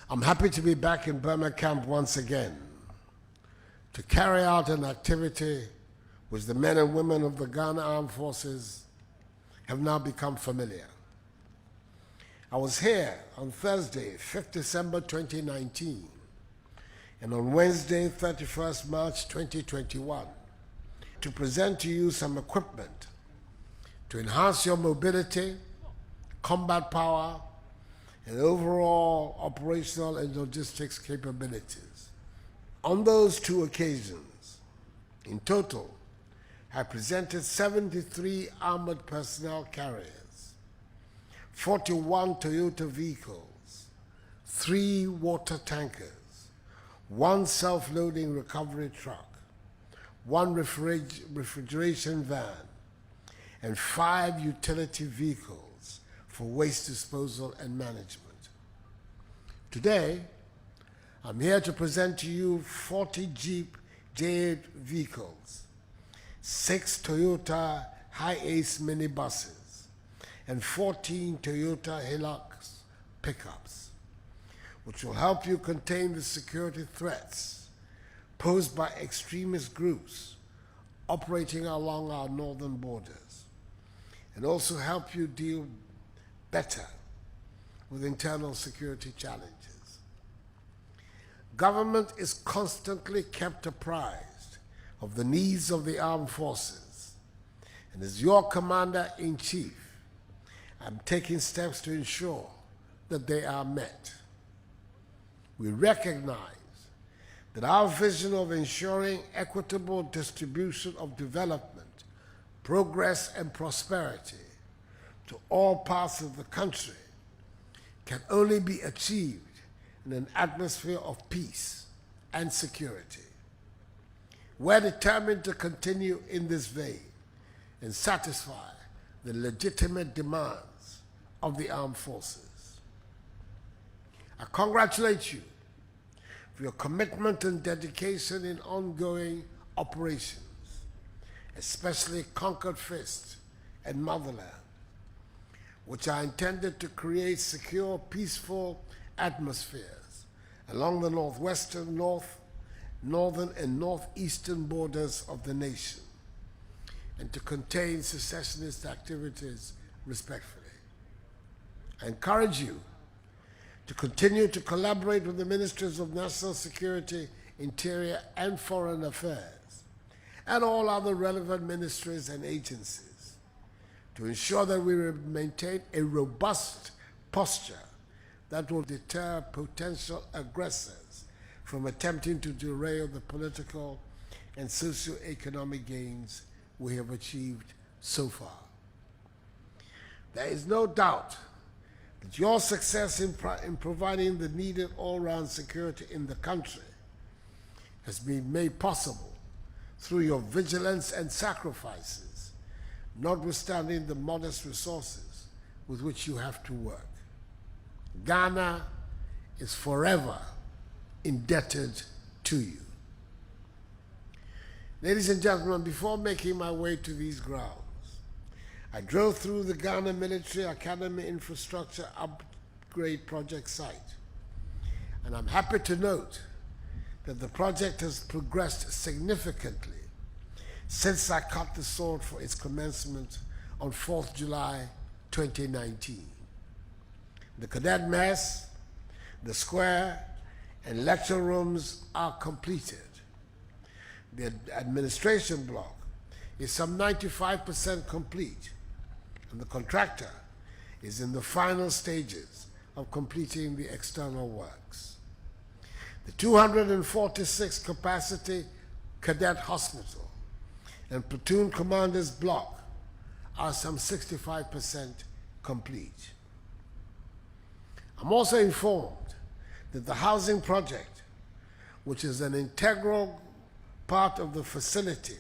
I'm happy to be back in Burma camp once again to carry out an activity which the men and women of the Ghana Armed Forces have now become familiar. I was here on Thursday, 5th December 2019, and on Wednesday, 31st March 2021, to present to you some equipment to enhance your mobility, combat power, and overall operational and logistics capabilities. On those two occasions, in total, I presented 73 armored personnel carriers, 41 Toyota vehicles, 3 water tankers, 1 self-loading recovery truck, 1 refrigeration van, and 5 utility vehicles for waste disposal and management. Today, I'm here to present to you 40 Jeep J8 vehicles, 6 Toyota Hi-Ace minibuses, and 14 Toyota Hilux pickups, which will help you contain the security threats posed by extremist groups operating along our northern borders, and also help you deal better with internal security challenges. Government is constantly kept apprised of the needs of the armed forces, and as your Commander-in-Chief, I'm taking steps to ensure that they are met. We recognize that our vision of ensuring equitable distribution of development, progress, and prosperity to all parts of the country can only be achieved in an atmosphere of peace and security. We're determined to continue in this vein and satisfy the legitimate demands of the armed forces. I congratulate you for your commitment and dedication in ongoing operations, especially Conquered Fist and Motherland, which are intended to create secure, peaceful atmospheres along the northwestern, northern, and northeastern borders of the nation, and to contain secessionist activities respectfully. I encourage you to continue to collaborate with the Ministries of National Security, Interior, and Foreign Affairs, and all other relevant ministries and agencies, to ensure that we maintain a robust posture that will deter potential aggressors from attempting to derail the political and socio-economic gains we have achieved so far. There is no doubt that your success in providing the needed all-round security in the country has been made possible through your vigilance and sacrifices, notwithstanding the modest resources with which you have to work. Ghana is forever indebted to you. Ladies and gentlemen, before making my way to these grounds, I drove through the Ghana Military Academy Infrastructure Upgrade Project site, and I'm happy to note that the project has progressed significantly since I cut the sword for its commencement on 4th July 2019. The cadet mess, the square, and lecture rooms are completed. The administration block is some 95% complete, and the contractor is in the final stages of completing the external works. The 246 capacity cadet hospital and platoon commander's block are some 65% complete. I'm also informed that the housing project, which is an integral part of the facility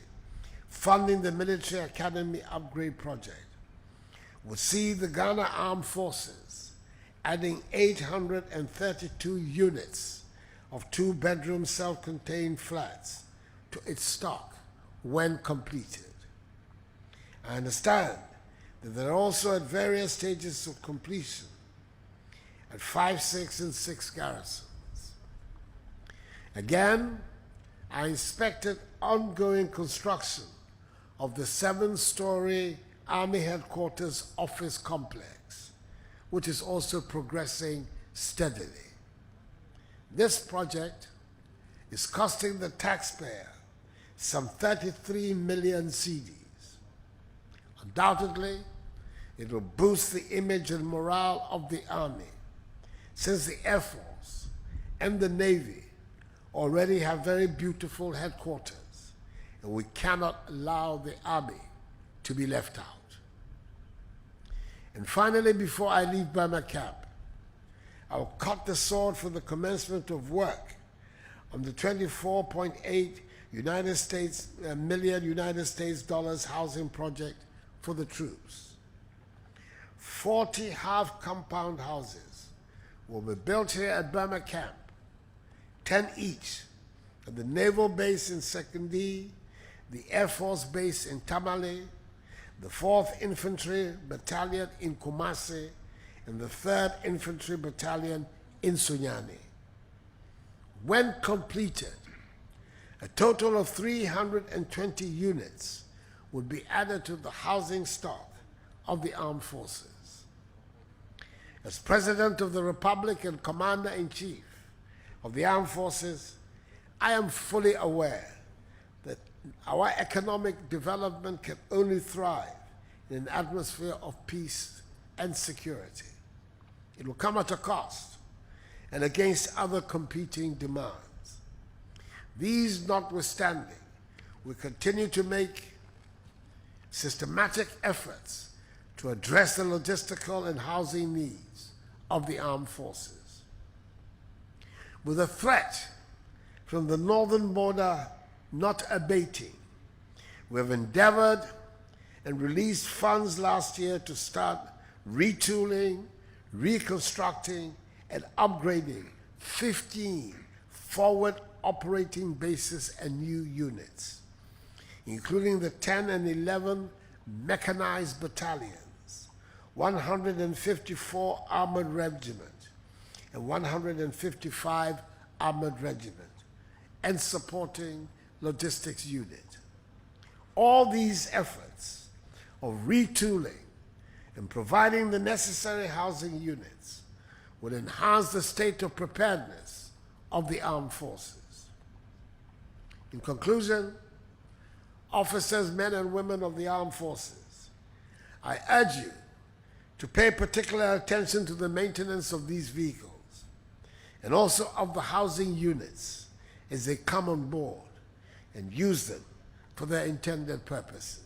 funding the Military Academy Upgrade Project, will see the Ghana Armed Forces adding 832 units of 2-bedroom self-contained flats to its stock when completed. I understand that they're also at various stages of completion, at 5, 6, and 6 garrisons. Again, I inspected ongoing construction of the 7-story Army Headquarters office complex, which is also progressing steadily. This project is costing the taxpayer some 33 million cedis. Undoubtedly, it will boost the image and morale of the Army, since the Air Force and the Navy already have very beautiful headquarters, and we cannot allow the Army to be left out. And finally, before I leave Burma Camp, I will cut the sword for the commencement of work on the $24.8 million United States dollars housing project for the troops. 40 half-compound houses will be built here at Burma Camp, 10 each at the Naval Base in Sekondi, the Air Force Base in Tamale, the 4th Infantry Battalion in Kumasi, and the 3rd Infantry Battalion in Sunyani. When completed, a total of 320 units would be added to the housing stock of the armed forces. As President of the Republic and Commander-in-Chief of the Armed Forces, I am fully aware that our economic development can only thrive in an atmosphere of peace and security. It will come at a cost and against other competing demands. These notwithstanding, we continue to make systematic efforts to address the logistical and housing needs of the armed forces. With the threat from the northern border not abating, we have endeavored and released funds last year to start retooling, reconstructing, and upgrading 15 forward operating bases and new units, including the 10 and 11 mechanized battalions, 154 armored regiment, and 155 armored regiment, and supporting logistics unit. All these efforts of retooling and providing the necessary housing units will enhance the state of preparedness of the armed forces. In conclusion, officers, men and women of the armed forces, I urge you to pay particular attention to the maintenance of these vehicles and also of the housing units as they come on board and use them for their intended purposes.